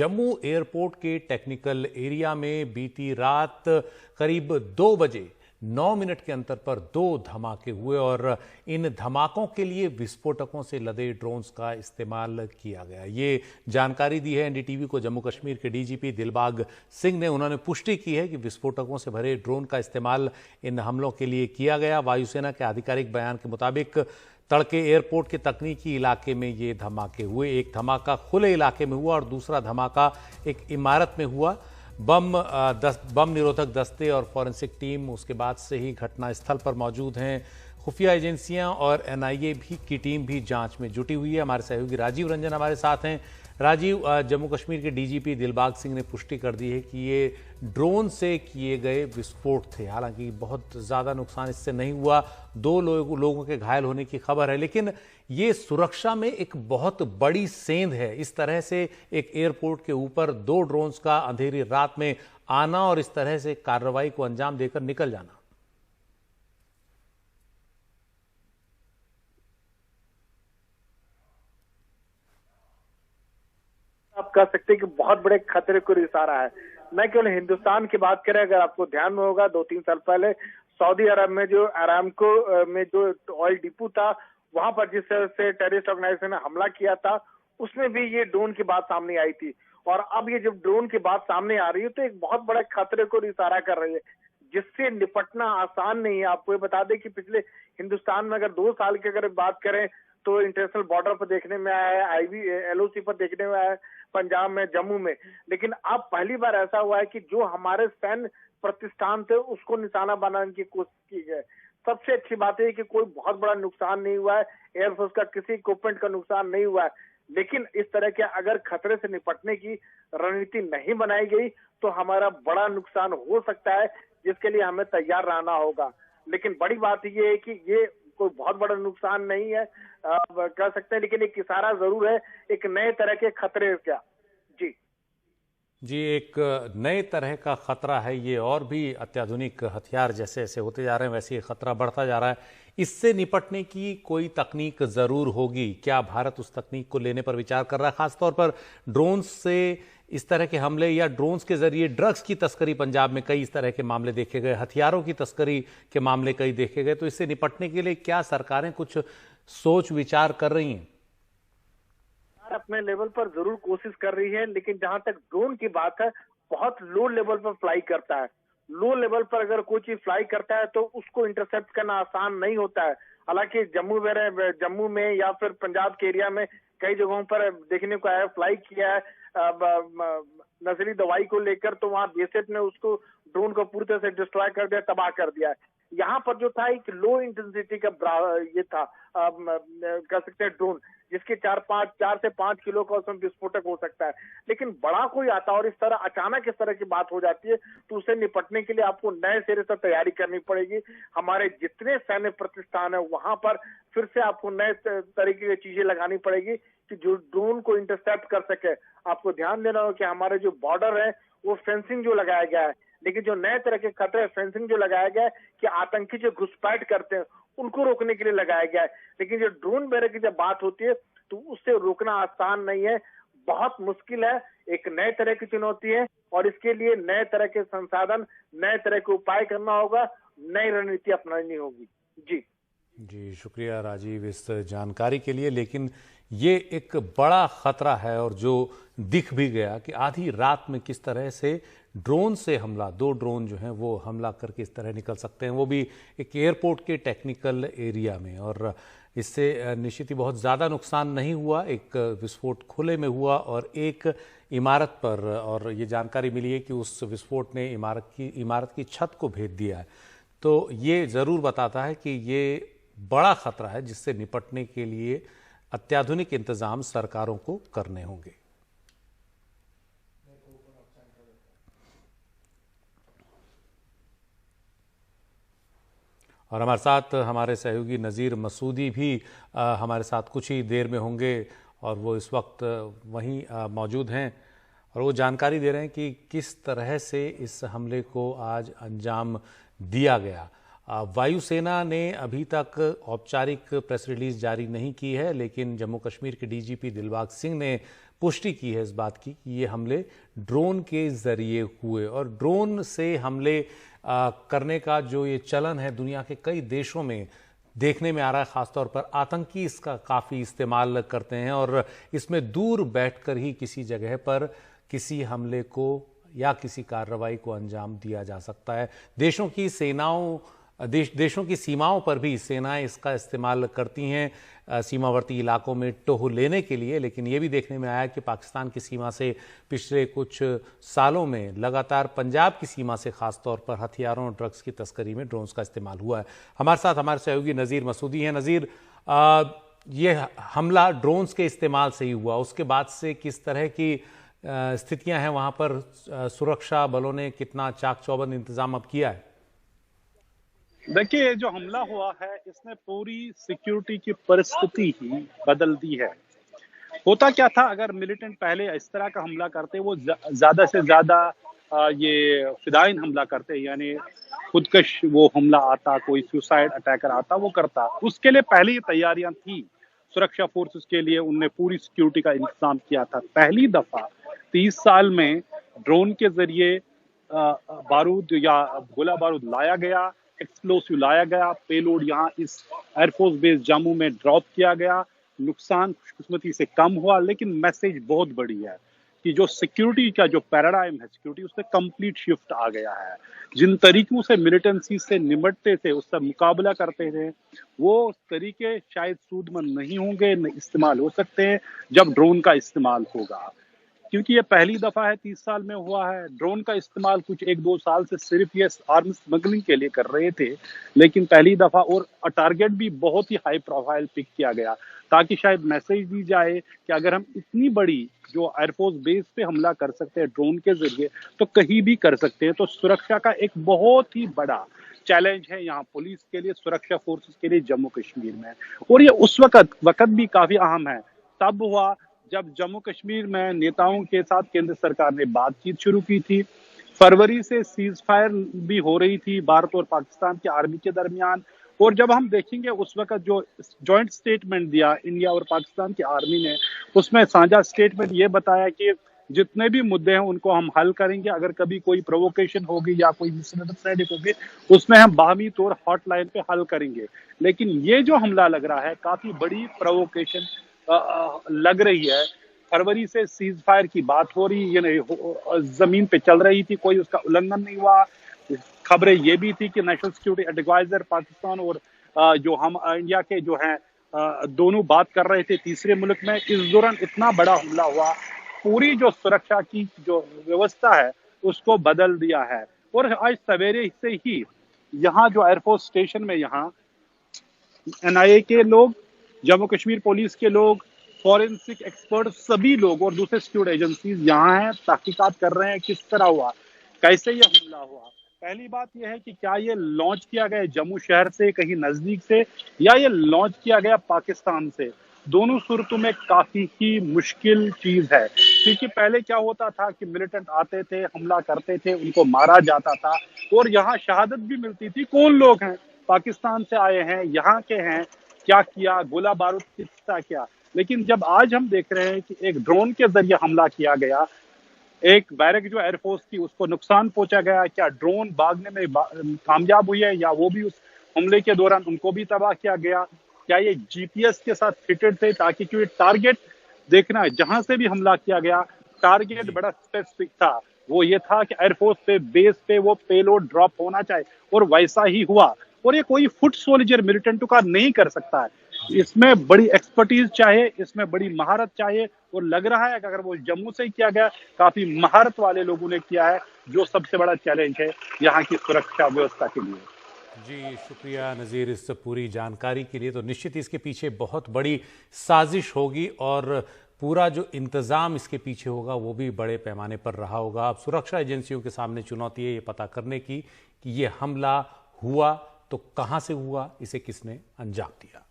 Jammu airport के technical area में बीती रात करीब 2 बजे 9 मिनट के अंतर पर 2 धमाके हुए और इन धमाकों के लिए विस्फोटकों से लदे ड्रोन्स का इस्तेमाल किया गया। ये जानकारी दी है एनडीटीवी को जम्मू कश्मीर के डीजीपी दिलबाग सिंह ने। उन्होंने पुष्टि की है कि विस्फोटकों से भरे ड्रोन का इस्तेमाल इन हमलों के लिए किया गया। वायुसेना के आधिकारिक बयान के मुताबिक तड़के एयरपोर्ट के तकनीकी इलाके में ये धमाके हुए। एक धमाका खुले इलाके में हुआ और दूसरा धमाका एक इमारत में हुआ। बम निरोधक दस्ते और फॉरेंसिक टीम उसके बाद से ही घटनास्थल पर मौजूद हैं। खुफिया एजेंसियां और एनआईए की टीम भी जांच में जुटी हुई है। हमारे सहयोगी राजीव रंजन हमारे साथ हैं। राजीव, जम्मू कश्मीर के डीजीपी दिलबाग सिंह ने पुष्टि कर दी है कि ये ड्रोन से किए गए विस्फोट थे। हालांकि बहुत ज़्यादा नुकसान इससे नहीं हुआ, 2 लोगों के घायल होने की खबर है, लेकिन ये सुरक्षा में एक बहुत बड़ी सेंध है। इस तरह से एक एयरपोर्ट के ऊपर 2 ड्रोन्स का अंधेरी रात में आना और इस तरह से कार्रवाई को अंजाम देकर निकल जाना। आप कह सकते हैं कि बहुत बड़े खतरे को इशारा है। न केवल हिंदुस्तान की बात करें, अगर आपको ध्यान में होगा 2-3 साल पहले सऊदी अरब में जो अरामको में जो ऑयल डिपो था, वहां पर जिस तरह से टेररिस्ट ऑर्गेनाइजेशन ने हमला किया था, उसमें भी ये ड्रोन की बात सामने आई थी। और अब ये जब ड्रोन की बात सामने आ रही है तो एक बहुत बड़े खतरे को इशारा कर रही है, जिससे निपटना आसान नहीं है। आपको ये बता दें कि पिछले हिंदुस्तान में अगर 2 साल की अगर बात करें तो इंटरनेशनल बॉर्डर पर देखने में आया है, एलओसी पर देखने में आया है, पंजाब में, जम्मू में, लेकिन अब पहली बार ऐसा हुआ है कि जो हमारे सैन्य प्रतिष्ठान थे उसको निशाना बनाने की कोशिश की गई। सबसे अच्छी बात है कि कोई बहुत बड़ा नुकसान नहीं हुआ है, एयरफोर्स का किसी इक्विपमेंट का नुकसान नहीं हुआ है। लेकिन इस तरह के अगर खतरे से निपटने की रणनीति नहीं बनाई गई तो हमारा बड़ा नुकसान हो सकता है, जिसके लिए हमें तैयार रहना होगा। लेकिन बड़ी बात यह है कि ये कोई बहुत बड़ा नुकसान नहीं है, कह सकते हैं, लेकिन एक इशारा जरूर है एक नए तरह के खतरे का। जी, एक नए तरह का खतरा है ये, और भी अत्याधुनिक हथियार जैसे जैसे होते जा रहे हैं वैसे ये खतरा बढ़ता जा रहा है। इससे निपटने की कोई तकनीक जरूर होगी। क्या भारत उस तकनीक को लेने पर विचार कर रहा है? खासतौर पर ड्रोन्स से इस तरह के हमले या ड्रोन्स के जरिए ड्रग्स की तस्करी, पंजाब में कई इस तरह के मामले देखे गए, हथियारों की तस्करी के मामले कई देखे गए। तो इससे निपटने के लिए क्या सरकारें कुछ सोच विचार कर रही हैं? अपने लेवल पर जरूर कोशिश कर रही है, लेकिन जहां तक ड्रोन की बात है, बहुत लो लेवल पर फ्लाई करता है। लो लेवल पर अगर कोई चीज फ्लाई करता है तो उसको इंटरसेप्ट करना आसान नहीं होता है। हालांकि जम्मू में या फिर पंजाब के एरिया में कई जगहों पर देखने को आया, फ्लाई किया है नजरी दवाई को लेकर, तो वहां बीएसएफ ने उसको ड्रोन को पूरी तरह से डिस्ट्रॉय कर दिया, तबाह कर दिया है। यहाँ पर जो था एक लो इंटेंसिटी का ये था, कह सकते हैं ड्रोन, जिसके 4 से 5 किलो का उसमें विस्फोटक हो सकता है। लेकिन बड़ा कोई आता और इस तरह अचानक इस तरह की बात हो जाती है तो उसे निपटने के लिए आपको नए सिरे से तैयारी करनी पड़ेगी। हमारे जितने सैन्य प्रतिष्ठान है वहां पर फिर से आपको नए तरीके की चीजें लगानी पड़ेगी कि जो ड्रोन को इंटरसेप्ट कर सके। आपको ध्यान देना होगा कि हमारे जो बॉर्डर है वो फेंसिंग जो लगाया गया है, लेकिन जो नए तरह के खतरे फेंसिंग जो लगाया गया है कि आतंकी जो घुसपैठ करते हैं उनको रोकने के लिए लगाया गया है। लेकिन जो ड्रोन बैरर की जब बात होती है तो उससे रोकना आसान नहीं है, बहुत मुश्किल है, एक नए तरह की चुनौती है और इसके लिए नए तरह के संसाधन, नए तरह के उपाय करना होगा, नई रणनीति अपनानी होगी। जी, शुक्रिया राजीव इस जानकारी के लिए। लेकिन ये एक बड़ा खतरा है और जो दिख भी गया कि आधी रात में किस तरह से ड्रोन से हमला, 2 ड्रोन जो हैं वो हमला करके इस तरह निकल सकते हैं, वो भी एक एयरपोर्ट के टेक्निकल एरिया में। और इससे निश्चित ही बहुत ज़्यादा नुकसान नहीं हुआ। एक विस्फोट खुले में हुआ और एक इमारत पर, और ये जानकारी मिली है कि उस विस्फोट ने इमारत की छत को भेद दिया है। तो ये ज़रूर बताता है कि ये बड़ा खतरा है जिससे निपटने के लिए अत्याधुनिक इंतजाम सरकारों को करने होंगे। और हमारे साथ हमारे सहयोगी नज़ीर मसूदी भी हमारे साथ कुछ ही देर में होंगे और वो इस वक्त वहीं मौजूद हैं और वो जानकारी दे रहे हैं कि किस तरह से इस हमले को आज अंजाम दिया गया। वायुसेना ने अभी तक औपचारिक प्रेस रिलीज जारी नहीं की है, लेकिन जम्मू कश्मीर के डीजीपी दिलबाग सिंह ने पुष्टि की है इस बात की कि ये हमले ड्रोन के जरिए हुए और ड्रोन से हमले करने का जो ये चलन है दुनिया के कई देशों में देखने में आ रहा है। खासतौर पर आतंकी इसका काफ़ी इस्तेमाल करते हैं और इसमें दूर बैठकर ही किसी जगह पर किसी हमले को या किसी कार्रवाई को अंजाम दिया जा सकता है। देशों की सेनाओं देशों की सीमाओं पर भी सेनाएं इसका इस्तेमाल करती हैं सीमावर्ती इलाकों में टोह लेने के लिए। लेकिन ये भी देखने में आया कि पाकिस्तान की सीमा से पिछले कुछ सालों में लगातार पंजाब की सीमा से खासतौर पर हथियारों और ड्रग्स की तस्करी में ड्रोन्स का इस्तेमाल हुआ है। हमारे साथ हमारे सहयोगी नज़ीर मसूदी हैं। नज़ीर, ये हमला ड्रोन्स के इस्तेमाल से ही हुआ, उसके बाद से किस तरह की स्थितियां हैं वहां पर? सुरक्षा बलों ने कितना चाक चौबंद इंतजाम अब किया है? देखिए, जो हमला हुआ है इसने पूरी सिक्योरिटी की परिस्थिति ही बदल दी है। होता क्या था, अगर मिलिटेंट पहले इस तरह का हमला करते, वो ज्यादा से ज्यादा ये फिदाइन हमला करते, यानी खुदकश वो हमला आता, कोई सुसाइड अटैकर आता, वो करता। उसके लिए पहले ही तैयारियां थी सुरक्षा फोर्सेस के लिए, उनने पूरी सिक्योरिटी का इंतजाम किया था। पहली दफा 30 साल में ड्रोन के जरिए बारूद या गोला बारूद लाया गया, एक्सप्लोसिव लाया गया, पेलोड यहाँ इस एयरफोर्स बेस जम्मू में ड्रॉप किया गया। नुकसान खुशकिस्मती से कम हुआ, लेकिन मैसेज बहुत बड़ी है कि जो सिक्योरिटी का जो पैराडाइम है सिक्योरिटी, उससे कंप्लीट शिफ्ट आ गया है। जिन तरीकों से मिलिटेंसी से निपटते थे, उससे मुकाबला करते थे, वो तरीके शायद सूदमंद नहीं होंगे, इस्तेमाल हो सकते हैं जब ड्रोन का इस्तेमाल होगा। क्योंकि ये पहली दफा है 30 साल में हुआ है। ड्रोन का इस्तेमाल कुछ 1-2 साल से सिर्फ ये आर्म्स स्मगलिंग के लिए कर रहे थे, लेकिन पहली दफा, और टारगेट भी बहुत ही हाई प्रोफाइल पिक किया गया, ताकि शायद मैसेज दी जाए कि अगर हम इतनी बड़ी जो एयरफोर्स बेस पे हमला कर सकते हैं ड्रोन के जरिए, तो कहीं भी कर सकते हैं। तो सुरक्षा का एक बहुत ही बड़ा चैलेंज है यहाँ पुलिस के लिए, सुरक्षा फोर्सेस के लिए जम्मू कश्मीर में। और ये उस वक्त भी काफी अहम है। तब हुआ जब जम्मू कश्मीर में नेताओं के साथ केंद्र सरकार ने बातचीत शुरू की थी। फरवरी से सीज फायर भी हो रही थी भारत और पाकिस्तान की आर्मी के दरमियान। और जब हम देखेंगे उस वक्त जो जॉइंट स्टेटमेंट दिया इंडिया और पाकिस्तान की आर्मी ने, उसमें साझा स्टेटमेंट ये बताया कि जितने भी मुद्दे हैं उनको हम हल करेंगे। अगर कभी कोई प्रोवोकेशन होगी या कोई मिसअंडरस्टैंडिंग होगी, उसमें हम बाहमी तौर हॉटलाइन पे हल करेंगे। लेकिन ये जो हमला लग रहा है काफी बड़ी प्रोवोकेशन लग रही है। फरवरी से सीज फायर की बात हो रही, ये जमीन पे चल रही थी, कोई उसका उल्लंघन नहीं हुआ। खबरें ये भी थी कि नेशनल सिक्योरिटी एडवाइजर पाकिस्तान और जो हम इंडिया के जो हैं दोनों बात कर रहे थे तीसरे मुल्क में। इस दौरान इतना बड़ा हमला हुआ, पूरी जो सुरक्षा की जो व्यवस्था है उसको बदल दिया है। और आज सवेरे से ही यहाँ जो एयरफोर्स स्टेशन में यहाँ NIA के लोग, जम्मू कश्मीर पुलिस के लोग, फॉरेंसिक एक्सपर्ट, सभी लोग और दूसरे सिक्योरिटी एजेंसीज यहाँ हैं, तहकीकात कर रहे हैं किस तरह हुआ, कैसे ये हमला हुआ। पहली बात यह है कि क्या ये लॉन्च किया गया जम्मू शहर से कहीं नजदीक से, या ये लॉन्च किया गया पाकिस्तान से। दोनों सूरतों में काफी ही मुश्किल चीज है, क्योंकि पहले क्या होता था कि मिलिटेंट आते थे, हमला करते थे, उनको मारा जाता था और यहाँ शहादत भी मिलती थी। कौन लोग हैं, पाकिस्तान से आए हैं, यहाँ के हैं, क्या किया, गोला बारूद किसका किया। लेकिन जब आज हम देख रहे हैं कि एक ड्रोन के जरिए हमला किया गया, एक बैरक जो एयरफोर्स की उसको नुकसान पहुंचा गया, क्या ड्रोन भागने में कामयाब हुई है या वो भी उस हमले के दौरान उनको भी तबाह किया गया, क्या ये GPS के साथ फिटेड थे, ताकि क्योंकि टारगेट देखना है, जहां से भी हमला किया गया टारगेट बड़ा स्पेसिफिक था। वो ये था कि एयरफोर्स पे बेस पे वो पेलोड ड्रॉप होना चाहिए, और वैसा ही हुआ। और ये कोई फुट सोल्जर मिलिटेंटों का नहीं कर सकता है, इसमें बड़ी एक्सपर्टीज चाहिए, इसमें बड़ी महारत चाहिए। और लग रहा है कि अगर वो जम्मू से किया गया, काफी महारत वाले लोगों ने किया है, जो सबसे बड़ा चैलेंज है यहाँ की सुरक्षा व्यवस्था के लिए। जी शुक्रिया नज़ीर इस पूरी जानकारी के लिए। तो निश्चित इसके पीछे बहुत बड़ी साजिश होगी और पूरा जो इंतज़ाम इसके पीछे होगा वो भी बड़े पैमाने पर रहा होगा। अब सुरक्षा एजेंसियों के सामने चुनौती है ये पता करने की कि ये हमला हुआ तो कहाँ से हुआ, इसे किसने अंजाम दिया।